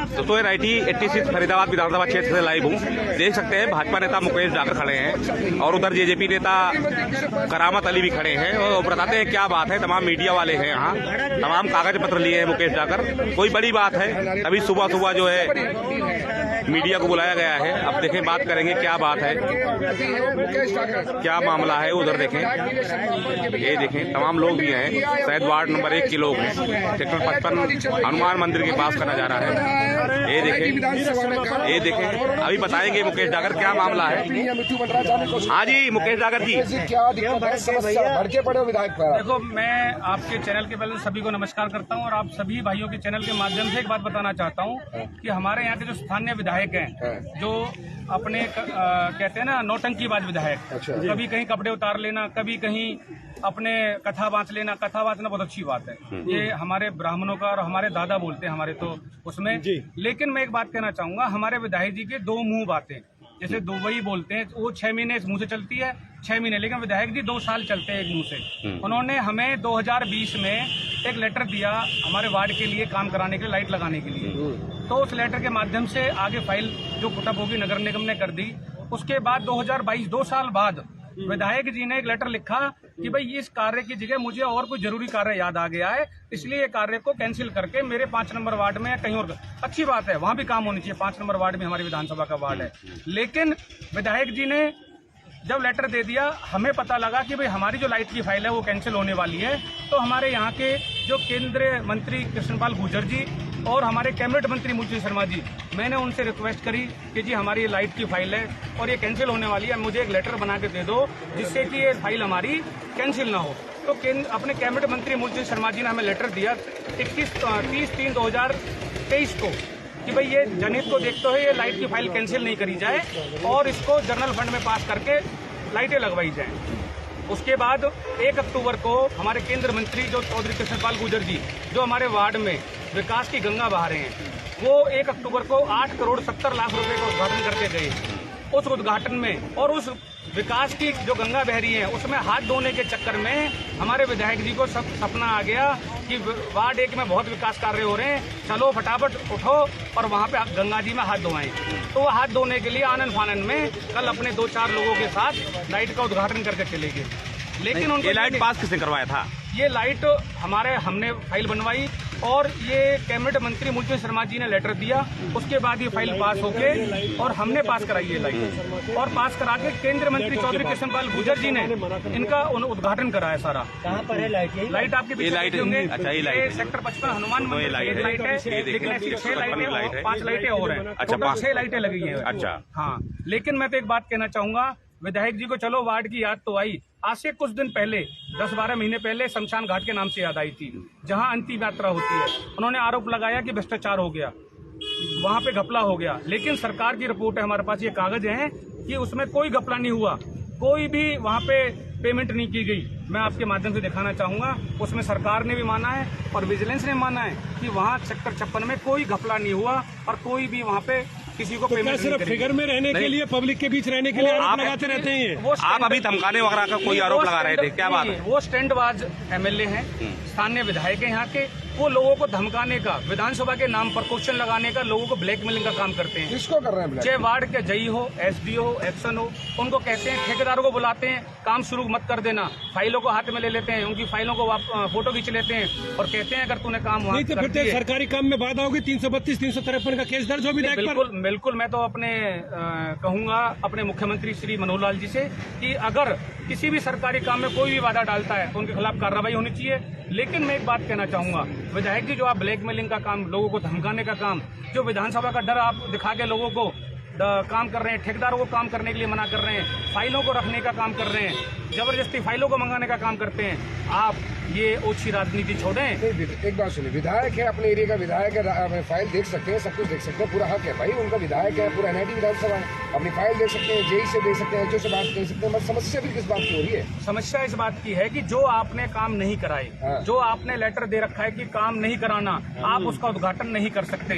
दोस्तों ये राइटी 86 फरीदाबाद विधानसभा क्षेत्र से लाइव हूँ। देख सकते हैं भाजपा नेता मुकेश जाकर खड़े हैं और उधर जेजेपी नेता करामत अली भी खड़े हैं और बताते हैं क्या बात है। तमाम मीडिया वाले हैं यहाँ, तमाम कागज पत्र लिए हैं मुकेश जाकर। कोई बड़ी बात है, अभी सुबह सुबह जो है मीडिया को बुलाया गया है। अब देखें, बात करेंगे क्या बात है, क्या मामला है। उधर देखें, ये देखें तमाम लोग भी हैं, शायद वार्ड नंबर 1 के लोग हैं। सेक्टर 55 हनुमान मंदिर के पास का नजारा है। ये देखें अभी बताएंगे मुकेश जाकर क्या मामला है। हाँ जी मुकेश जाकर जी, क्या दिक्कत है, समस्या भड़के पड़े हो विधायक पर? देखो, मैं आपके चैनल के पहले सभी को नमस्कार करता हूं और आप सभी भाइयों के चैनल के माध्यम से एक बात बताना चाहता हूं कि हमारे यहाँ के जो स्थानीय विधायक हैं, जो अपने कहते हैं ना नौटंकीबाज विधायक, कभी कहीं कपड़े उतार लेना, कभी कहीं अपने कथा बांच लेना। कथा बांचना बहुत अच्छी बात है, ये हमारे ब्राह्मणों का और हमारे दादा बोलते हैं हमारे तो उसमें। लेकिन मैं एक बात कहना चाहूंगा, हमारे विधायक जी के दो मुंह बातें, जैसे दुबई बोलते हैं वो 6 महीने इस मुंह से चलती है, 6 महीने, लेकिन विधायक जी 2 साल चलते हैं एक मुंह से। उन्होंने हमें 2020 में एक लेटर दिया हमारे वार्ड के लिए काम कराने के लिए, लाइट लगाने के लिए। तो उस लेटर के माध्यम से आगे फाइल जो पुटअप होगी नगर निगम ने कर दी। उसके बाद 2022 2 साल बाद विधायक जी ने एक लेटर लिखा कि भाई इस कार्य की जगह मुझे और कोई जरूरी कार्य याद आ गया है, इसलिए ये कार्य को कैंसिल करके मेरे 5 नंबर वार्ड में या कहीं और, अच्छी बात है वहां भी काम होनी चाहिए, 5 नंबर वार्ड में हमारी विधानसभा का वार्ड है। लेकिन विधायक जी ने जब लेटर दे दिया, हमें पता लगा कि भाई हमारी जो लाइट की फाइल है वो कैंसिल होने वाली है। तो हमारे यहाँ के जो केंद्रीय मंत्री कृष्णपाल गुर्जर जी और हमारे कैबिनेट मंत्री मूलचंद शर्मा जी, मैंने उनसे रिक्वेस्ट करी कि जी हमारी लाइट की फाइल है और ये कैंसिल होने वाली है, मुझे एक लेटर बना के दे दो जिससे कि ये फाइल हमारी कैंसिल ना हो। तो अपने कैबिनेट मंत्री मूलचंद शर्मा जी ने हमें लेटर दिया 30/3/2023 को कि भाई ये जनहित को देखते हुए ये लाइट की फाइल कैंसिल नहीं करी जाए और इसको जनरल फंड में पास करके लाइटें लगवाई जाएं। उसके बाद 1 अक्टूबर को हमारे केंद्र मंत्री जो चौधरी कृष्णपाल गुर्जर जी, जो हमारे वार्ड में विकास की गंगा बहा रहे हैं, वो 1 अक्टूबर को 8 करोड़ 70 लाख रुपए का उद्घाटन करके गए। उस उद्घाटन में और उस विकास की जो गंगा बह रही है उसमें हाथ धोने के चक्कर में हमारे विधायक जी को सपना आ गया कि वार्ड 1 में बहुत विकास कार्य हो रहे हैं, चलो फटाफट उठो और वहां पे गंगा जी में हाथ धोएं। तो वो हाथ धोने के लिए आनंद फानन में कल अपने 2-4 लोगों के साथ लाइट का उद्घाटन करके चले गए। लेकिन उनको ये लाइट पास किसने करवाया था? ये लाइट हमने फाइल बनवाई और ये कैबिनेट मंत्री मूलचंद शर्मा जी ने लेटर दिया। उसके बाद ये फाइल पास होके और हमने पास कराई है लाइट, और पास करा के केंद्रीय मंत्री चौधरी कृष्णपाल गुर्जर जी ने इनका उद्घाटन कराया सारा। कहाँ पर है लाइट? लाइट आपके पीछे होंगे। अच्छा, ये लाइट सेक्टर 55 हनुमान मंदिर लाइट है, लेकिन ऐसी 6 लाइटें 5 लाइटें और हैं। अच्छा, 6 लाइटें लगी हैं। अच्छा हाँ, लेकिन मैं तो एक बात कहना चाहूंगा, विधायक जी को चलो वार्ड की याद तो आई, आज से कुछ दिन पहले 10-12 महीने पहले शमशान घाट के नाम से याद आई थी, जहां अंतिम यात्रा होती है। उन्होंने आरोप लगाया कि भ्रष्टाचार हो गया, वहां पे घपला हो गया, लेकिन सरकार की रिपोर्ट है हमारे पास, ये कागज हैं कि उसमें कोई घपला नहीं हुआ, कोई भी वहां पे पेमेंट नहीं की गई। मैं आपके माध्यम से दिखाना चाहूंगा, उसमें सरकार ने भी माना है और विजिलेंस ने माना है कि वहां सेक्टर 56 में कोई घपला नहीं हुआ और कोई भी वहां पे किसी को पेमेंट नहीं करी। फिगर में रहने के लिए, पब्लिक के बीच रहने के लिए आरोप लगाते रहते हैं। आप अभी धमकाने वगैरह का कोई आरोप लगा रहे थे, क्या बात है? वो स्टैंडबाज एमएलए हैं, स्थानीय विधायक हैं यहाँ के, वो लोगों को धमकाने का, विधानसभा के नाम पर क्वेश्चन लगाने का, लोगों को ब्लैकमेलिंग का काम करते हैं। किसको कर रहे हैं? चाहे वार्ड के जई हो, एसडीओ हो, एक्शन हो, उनको कहते हैं, ठेकेदारों को बुलाते हैं, काम शुरू मत कर देना, फाइलों को हाथ में ले लेते हैं, उनकी फाइलों को फोटो खींच लेते हैं और कहते हैं अगर तूने काम वहाँ सरकारी काम में बाधा होगी। 332, 353 का केस दर्ज हो विधायक पर। बिल्कुल, मैं तो अपने कहूंगा अपने मुख्यमंत्री श्री मनोहर लाल जी से कि अगर किसी भी सरकारी काम में कोई भी बाधा डालता है तो उनके खिलाफ कार्रवाई होनी चाहिए। लेकिन मैं एक बात कहना चाहूंगा, विधायक जी जो आप ब्लैकमेलिंग का काम, लोगों को धमकाने का काम, जो विधानसभा का डर आप दिखा के लोगों को काम कर रहे हैं, ठेकेदारों को काम करने के लिए मना कर रहे हैं, फाइलों को रखने का काम कर रहे हैं, जबरदस्ती फाइलों को मंगाने का काम करते हैं। आप ये ओछी राजनीति छोड़ें। एक बात सुनिए, विधायक है, अपने एरिया का विधायक है, फाइल देख सकते हैं, सब कुछ देख सकते हैं, पूरा हक है भाई, उनका विधायक है, पूरा एनआईटी विधानसभा है, अपनी फाइल देख सकते हैं, जेई से देख सकते हैं, एचओ से बात कर सकते हैं। बस समस्या भी किस बात की हो रही है? समस्या इस बात की है कि जो आपने काम नहीं कराए, जो आपने लेटर दे रखा है कि काम नहीं कराना, आप उसका उद्घाटन नहीं कर सकते।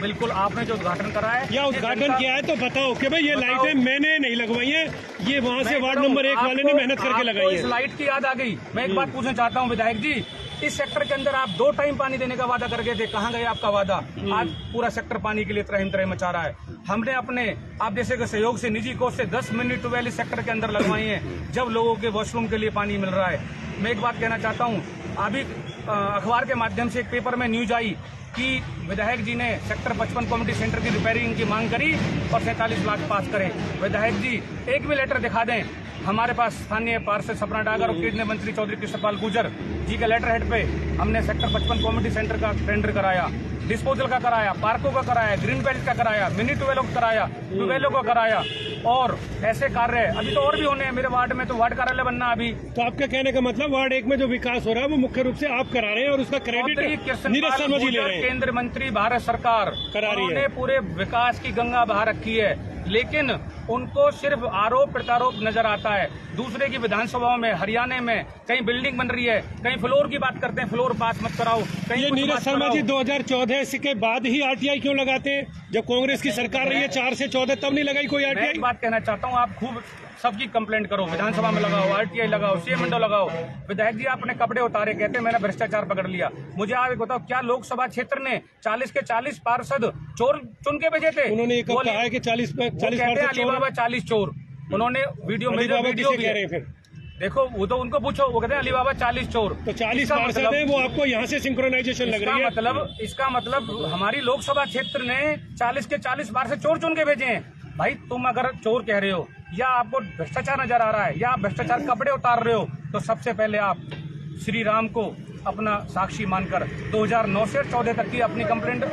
बिल्कुल, आपने जो उद्घाटन करा है या उद्घाटन किया है तो बताओ कि भाई ये लाइटें मैंने नहीं लगवाई है, ये वहाँ से वार्ड नंबर 1 वाले ने मेहनत करके लगाई है। इस लाइट की याद आ गई। मैं एक बात पूछना चाहता हूँ विधायक जी, इस सेक्टर के अंदर आप 2 टाइम पानी देने का वादा करके थे, कहाँ गए आपका वादा? आज पूरा सेक्टर पानी के लिए त्रहिम त्रहिम मचा रहा है। हमने अपने आप जैसे के सहयोग से निजी कोष से 10 मिनी ट्यूबवेल इस सेक्टर के अंदर लगवाई हैं, जब लोगों के वॉशरूम के लिए पानी मिल रहा है। मैं एक बात कहना चाहता हूँ, अभी अखबार के माध्यम से एक पेपर में न्यूज आई कि विधायक जी ने सेक्टर 55 कम्युनिटी सेंटर की रिपेयरिंग की मांग करी और 47 लाख पास करे। विधायक जी एक भी लेटर दिखा दें। हमारे पास स्थानीय पार्षद सपना डागर और केंद्रीय मंत्री चौधरी कृष्णपाल गुर्जर जी के लेटर हेड पे हमने सेक्टर 55 कम्युनिटी सेंटर का टेंडर कराया, डिस्पोजल का कराया, पार्कों का कराया, ग्रीन बेल्ट का कराया, मिनी ट्यूबवेलों का कराया, ट्यूबवेलों का कराया और ऐसे कार्य अभी तो और भी होने हैं। मेरे वार्ड में तो वार्ड कार्यालय बनना अभी। तो आपका कहने का मतलब वार्ड 1 में जो विकास हो रहा है वो मुख्य रूप से आप करा रहे हैं और उसका क्रेडिट नीरज शर्मा जी ले रहे हैं। केंद्रीय मंत्री भारत सरकार करा रही है। उन्होंने पूरे विकास की गंगा बहा रखी है, लेकिन उनको सिर्फ आरोप प्रत्यारोप नजर आता है। दूसरे की विधानसभाओं में, हरियाणा में कहीं बिल्डिंग बन रही है, कहीं फ्लोर की बात करते हैं, फ्लोर पास मत कराओ। ये नीरज शर्मा जी 2014 के बाद ही आरटीआई क्यों लगाते हैं? जब कांग्रेस की सरकार रही है 4 से 14 तब नहीं लगाई कोई मैं आरटीआई? एक बात कहना चाहता हूँ, आप खूब सबकी कंप्लेंट करो, विधानसभा में लगाओ, आरटीआई लगाओ, सीएमएनडो लगाओ। विधायक जी आपने कपड़े उतारे, कहते हैं मैंने भ्रष्टाचार पकड़ लिया। मुझे आप बताओ, क्या लोकसभा क्षेत्र ने 40 के 40 पार्षद चोर चुन के भेजे थे? उन्होंने ये कहा है कि 40 पार्षद अलीबाबा 40 चोर। उन्होंने वीडियो भी कह रहे हैं। फिर देखो, वो तो उनको पूछो, वो कहते हैं अलीबाबा 40 चोर। तो 40 पार्षद है, वो आपको यहाँ से सिंक्रोनाइजेशन लग रही है। इसका मतलब हमारी लोकसभा क्षेत्र ने 40 के 40 पार्षद चोर चुन के भेजे हैं। भाई तुम अगर चोर कह रहे हो या आपको भ्रष्टाचार नजर आ रहा है या आप भ्रष्टाचार कपड़े उतार रहे हो, तो सबसे पहले आप श्री राम को अपना साक्षी मानकर 2009 से 14 तक की अपनी कंप्लेंट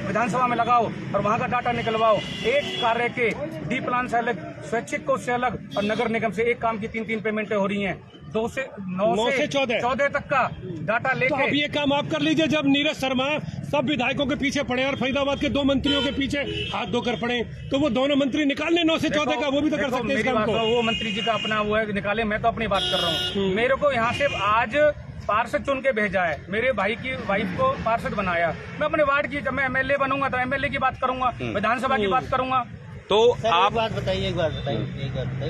विधानसभा में लगाओ और वहां का डाटा निकलवाओ। एक कार्य के डी प्लान से अलग, स्वैच्छिक कोष से अलग और नगर निगम से एक काम की 3 पेमेंटें हो रही हैं। 9 से 14 तक का डाटा लेके। तो अब ये काम आप कर लीजिए। जब नीरज शर्मा सब विधायकों के पीछे पड़े और फरीदाबाद के 2 मंत्रियों के पीछे हाथ धोकर पड़े, तो वो दोनों मंत्री निकाल ले 9 से 14 का, वो भी तो कर सकते हैं इस काम को। वो मंत्री जी का अपना वो है, निकाले। मैं तो अपनी बात कर रहा हूँ। मेरे को यहाँ से आज पार्षद चुन के भेजा है, मेरे भाई की वाइफ को पार्षद बनाया। मैं अपने वार्ड की, जब मैं एमएलए बनूंगा तो एमएलए की बात करूंगा, विधानसभा की बात करूंगा। तो आप एक बात बताइए,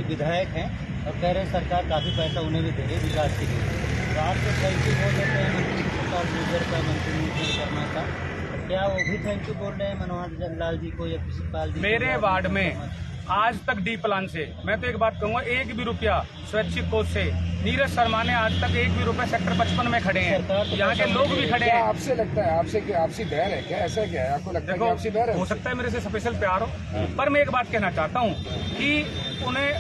विधायक हैं और कह रहे हैं सरकार काफी पैसा उन्हें भी दे रही है विकास के लिए, तो आप तो थैंक यू बोल देते हैं मंत्री कृष्णपाल गुर्जर का, मंत्री शर्मा का, क्या वो भी थैंक यू बोल रहे हैं मनोहर लाल जी को या कृष्णपाल जी? मेरे वार्ड में आज तक डी प्लान से, मैं तो एक बात कहूंगा, 1 भी रुपया स्वैच्छिक कोष से नीरज शर्मा ने आज तक 1 भी रुपया सेक्टर 55 में खड़े हैं। यहाँ के लोग भी खड़े हैं। आपसे लगता है आपसी बैर है क्या? ऐसा क्या है? आपको लगता है कि आपसी बैर है? हो सकता है मेरे से स्पेशल प्यार हो, पर मैं एक बात कहना चाहता हूँ कि उन्हें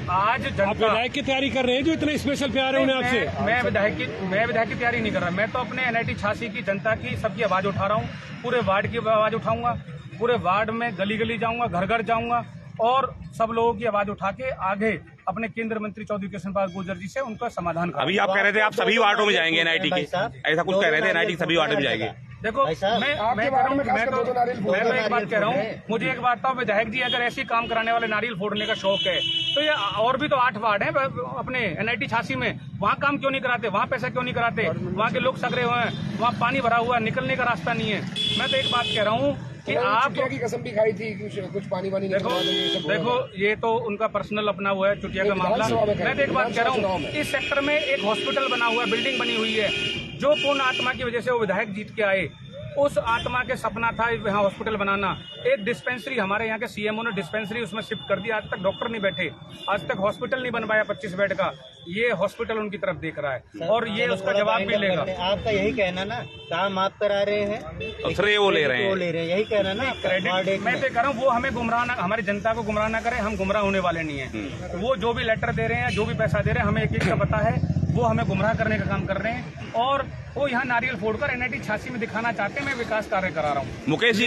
आज आप जनता विधायक की तैयारी कर रहे हैं जो इतने स्पेशल प्यार है उन्हें आपसे? मैं विधायक की तैयारी नहीं कर रहा। मैं तो अपने NIT 86 की जनता की, सबकी आवाज उठा रहा हूँ। पूरे वार्ड की आवाज उठाऊंगा, पूरे वार्ड में गली गली जाऊंगा, घर घर जाऊंगा और सब लोगों की आवाज उठा के आगे अपने केंद्रीय मंत्री चौधरी कृष्णपाल गुर्जर जी से उनका समाधान करें। अभी आप कह रहे थे आप सभी वार्डों में जाएंगे NIT के, ऐसा कुछ कह रहे थे, NIT सभी वार्डों में जाएंगे। देखो, मैं एक बात कह रहा हूँ, मुझे एक बात था, विधायक जी अगर ऐसे काम कराने वाले नारियल फोड़ने का शौक है तो ये और भी तो 8 वार्ड है अपने NIT 86 में, वहाँ काम क्यों नहीं कराते? वहाँ पैसा क्यों नहीं कराते? वहाँ के लोग सकरे हुए हैं, वहाँ पानी भरा हुआ है, निकलने का रास्ता नहीं है। मैं तो एक बात कह रहा हूँ कि आप की कसम भी खाई थी, कुछ पानी वानी देखो, ये तो उनका पर्सनल अपना हुआ है, चुटिया का मामला। मैं तो एक बात कह रहा हूँ, इस सेक्टर में एक हॉस्पिटल बना हुआ है, बिल्डिंग बनी हुई है, जो पूर्ण आत्मा की वजह से वो विधायक जीत के आए, उस आत्मा के सपना था यहाँ हॉस्पिटल बनाना। एक डिस्पेंसरी हमारे यहाँ के CMO ने डिस्पेंसरी उसमें शिफ्ट कर दिया, आज तक डॉक्टर नहीं बैठे, आज तक हॉस्पिटल नहीं बन पाया 25 बेड का। ये हॉस्पिटल उनकी तरफ देख रहा है और ये उसका जवाब भी लेगा। आपका यही कहना ना, काम आप करा रहे हैं, श्रेय वो ले रहे हैं, यही कहना ना। क्रेडिट मैं तो कह रहा हूँ, वो हमें गुमराह ना, हमारी जनता को गुमराह ना करें, हम गुमराह होने वाले नहीं है। वो जो भी लेटर दे रहे हैं, जो भी पैसा दे रहे हैं, हमें एक का पता है, वो हमें गुमराह करने का काम कर रहे हैं और वो यहाँ नारियल फोड़कर NIT 86 में दिखाना चाहते हैं मैं विकास कार्य करा रहा हूँ। मुकेश जी,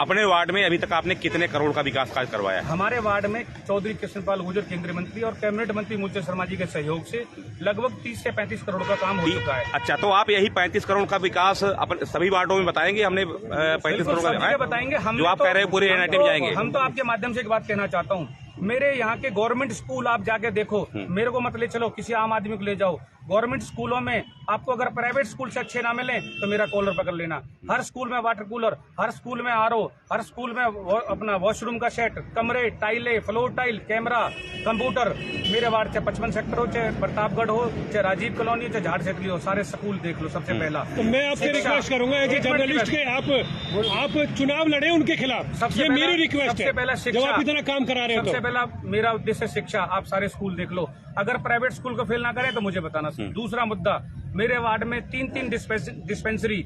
अपने वार्ड में अभी तक आपने कितने करोड़ का विकास कार्य करवाया? हमारे वार्ड में चौधरी कृष्णपाल गुर्जर केंद्रीय मंत्री और कैबिनेट मंत्री मूलचंद शर्मा जी के सहयोग से लगभग 30 से 35 करोड़ का काम हो चुका है। अच्छा, तो आप यही 35 करोड़ का विकास अपने सभी वार्डों में बताएंगे? हमने 35 करोड़ का बताएंगे हम, जो आप कह रहे हैं पूरे NIT में जाएंगे। हम तो आपके माध्यम से एक बात कहना चाहता हूँ, मेरे यहाँ के गवर्नमेंट स्कूल आप जाके देखो, मेरे को मत ले चलो, किसी आम आदमी को ले जाओ, गवर्नमेंट स्कूलों में आपको अगर प्राइवेट स्कूल से अच्छे ना मिले तो मेरा कॉलर पकड़ लेना। हर स्कूल में वाटर कूलर, हर स्कूल में आरओ, हर स्कूल में अपना वॉशरूम का सेट, कमरे, टाइलें, फ्लोर टाइल, कैमरा, कंप्यूटर। मेरे वार्ड चाहे 55 सेक्टर हो, चाहे प्रतापगढ़ हो, चाहे राजीव कॉलोनी हो, चाहे झाड़ सेतली हो, सारे स्कूल देख लो। सबसे पहला तो मैं आपसे रिक्वेस्ट करूंगा एज ए जर्नलिस्ट के आप चुनाव लड़े उनके खिलाफ, ये मेरी रिक्वेस्ट है। सबसे पहला शिक्षा, जब आप इतना काम करा रहे हो सबसे तो पहला मेरा उद्देश्य शिक्षा। आप सारे स्कूल देख लो, अगर प्राइवेट स्कूल को फेल ना करें तो मुझे बताना। दूसरा मुद्दा, मेरे वार्ड में 3 डिस्पेंसरी,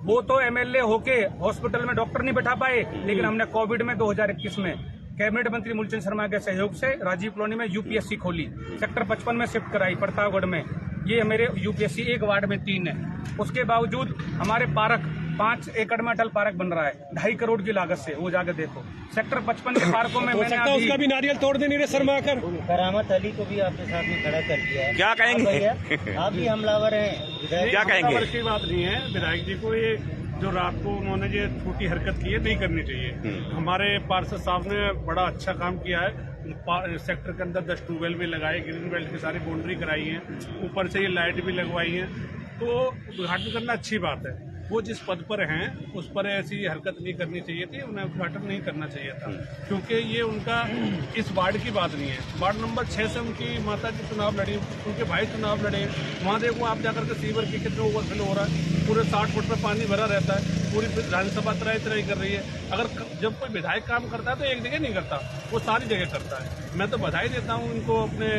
वो तो एमएलए होके हॉस्पिटल में डॉक्टर नहीं बैठा पाए, लेकिन हमने कोविड में 2021 में कैबिनेट मंत्री मूलचंद शर्मा के सहयोग से राजीव कॉलोनी में यूपीएससी खोली, सेक्टर 55 में शिफ्ट कराई, प्रतापगढ़ में। ये मेरे यूपीएससी एक वार्ड में 3 है। उसके बावजूद हमारे पार्क 5 एकड़ में अटल पार्क बन रहा है 2.5 करोड़ की लागत से, वो जाकर देखो। सेक्टर 55 के पार्कों में मैंने अभी उसका भी नारियल तोड़ दे नीरज शर्मा आकर। करामत अली को भी आपके साथ में खड़ा कर दिया है, क्या कहेंगे? आप भी हमलावर हैं। क्या कहेंगे? की बात नहीं है, विधायक जी को ये जो रात को उन्होंने ये छोटी हरकत की है नहीं करनी चाहिए। हमारे पार्षद साहब ने बड़ा अच्छा काम किया है। सेक्टर के अंदर 10 ट्यूबवेल भी लगाए, ग्रीन बेल्ट की सारी बाउंड्री कराई है, ऊपर से ये लाइट भी लगवाई है। तो उद्घाटन करना अच्छी बात है। वो जिस पद पर हैं उस पर ऐसी हरकत नहीं करनी चाहिए थी, उन्हें उद्घाटन नहीं करना चाहिए था, क्योंकि ये उनका इस वार्ड की बात नहीं है। वार्ड नंबर 6 से उनकी माता की चुनाव लड़ी, उनके भाई चुनाव लड़े। वहाँ देखो आप जाकर के सीवर की कितने ओवरफ्लो हो रहा है, पूरे 60 फुट में पानी भरा रहता है, पूरी विधानसभा तराई कर रही है। अगर जब कोई विधायक काम करता है तो एक जगह नहीं करता, वो सारी जगह करता है। मैं तो बधाई देता हूँ इनको, अपने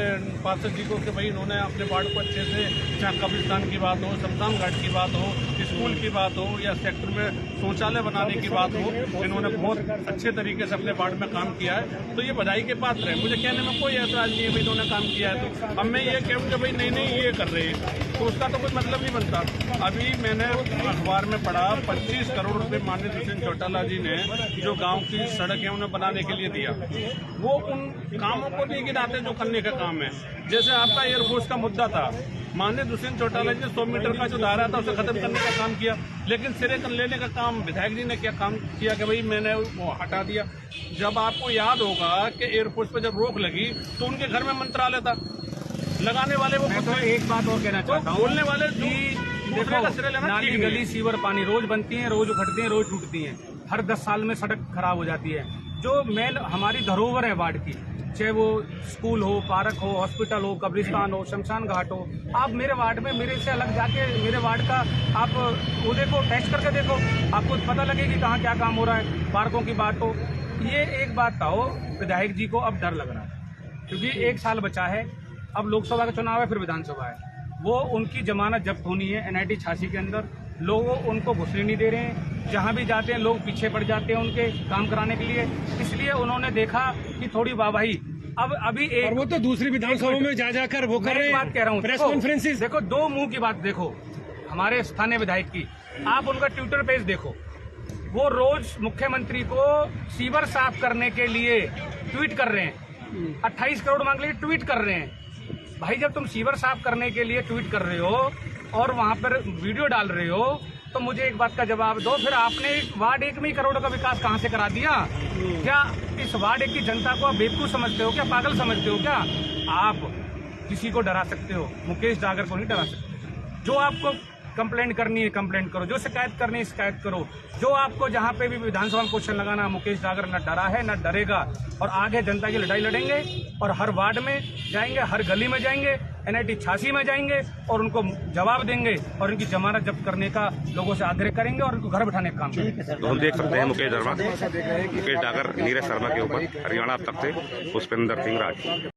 पार्षद जी को, कि भाई इन्होंने अपने वार्ड को अच्छे से, चाहे कब्रिस्तान की बात हो, शमशान घाट की बात हो, स्कूल की बात हो, या सेक्टर में शौचालय बनाने की बात हो, इन्होंने बहुत अच्छे तरीके से अपने वार्ड में काम किया है। तो ये बधाई के पात्र है। मुझे कहने में कोई ऐतराज नहीं है भाई इन्होंने काम किया है। तो अब मैं ये कहूँ कि भाई नहीं ये कर रहे हैं, तो उसका तो कोई मतलब नहीं बनता। अभी मैंने अखबार में पढ़ा 25 करोड़ रुपए माननीय दुष्यंत चौटाला जी ने जो गाँव की सड़क है उन्हें बनाने के लिए दिया। वो उन कामों को नहीं गिनाते जो करने का काम है। जैसे आपका एयरफोर्स का मुद्दा था, माननीय दुष्यंत चौटाला जी ने 100 मीटर का जो दायरा था उसे खत्म करने का काम किया, लेकिन सिरे कर लेने का काम विधायक जी ने क्या काम किया कि भाई मैंने वो हटा दिया। जब आपको याद होगा कि एयरपोर्ट पर जब रोक लगी तो उनके घर में मंत्रालय था, लगाने वाले वो मैं तो एक बात और कहना चाहता हूँ, बोलने वाले देखो, नाली गली सीवर पानी रोज बनती है, रोज उखड़ती है, रोज टूटती है। हर 10 साल में सड़क खराब हो जाती है। जो मेन हमारी धरोहर है वार्ड की, चाहे वो स्कूल हो, पार्क हो, हॉस्पिटल हो, कब्रिस्तान हो, शमशान घाट हो, आप मेरे वार्ड में मेरे से अलग जाके मेरे वार्ड का आप वो देखो, टेस्ट करके देखो, आपको पता लगेगी कहाँ क्या काम हो रहा है। पार्कों की बात हो, ये एक बात था, हो विधायक जी को अब डर लग रहा है क्योंकि 1 साल बचा है। अब लोकसभा का चुनाव है, फिर विधानसभा है। वो उनकी जमानत जब्त होनी है NIT 86 के अंदर। लोग उनको घुसने नहीं दे रहे हैं, जहाँ भी जाते हैं लोग पीछे पड़ जाते हैं उनके काम कराने के लिए। इसलिए उन्होंने देखा कि थोड़ी वाहवाही अब अभी एक, और वो तो दूसरी विधानसभा में जाकर वो कर रहे हैं, बात कह रहा हूँ, प्रेस कॉन्फ्रेंसेस। देखो, 2 मुंह की बात देखो हमारे स्थानीय विधायक की। आप उनका ट्विटर पेज देखो, वो रोज मुख्यमंत्री को सीवर साफ करने के लिए ट्वीट कर रहे हैं, 28 करोड़ मांग लिए ट्वीट कर रहे हैं। भाई जब तुम सीवर साफ करने के लिए ट्वीट कर रहे हो और वहां पर वीडियो डाल रहे हो, तो मुझे एक बात का जवाब दो, फिर आपने वार्ड 1 में ही करोड़ों का विकास कहां से करा दिया? क्या इस वार्ड 1 की जनता को आप बेवकूफ समझते हो क्या? पागल समझते हो क्या? आप किसी को डरा सकते हो, मुकेश डागर को नहीं डरा सकते। जो आपको कंप्लेंट करनी है कंप्लेंट करो, जो शिकायत करनी है शिकायत करो। जो आपको जहां पे भी विधानसभा में क्वेश्चन लगाना, मुकेश डागर न डरा है न डरेगा, और आगे जनता की लड़ाई लड़ेंगे और हर वार्ड में जाएंगे, हर गली में जाएंगे, NIT 86 में जाएंगे और उनको जवाब देंगे और उनकी जमानत जब्त करने का लोगों से आग्रह करेंगे और उनको घर बैठाने का काम करेंगे। तो हम देख सकते हैं मुकेश डागर नीरज शर्मा के ऊपर हरियाणा तक से पुष्पेंद्र सिंह राज।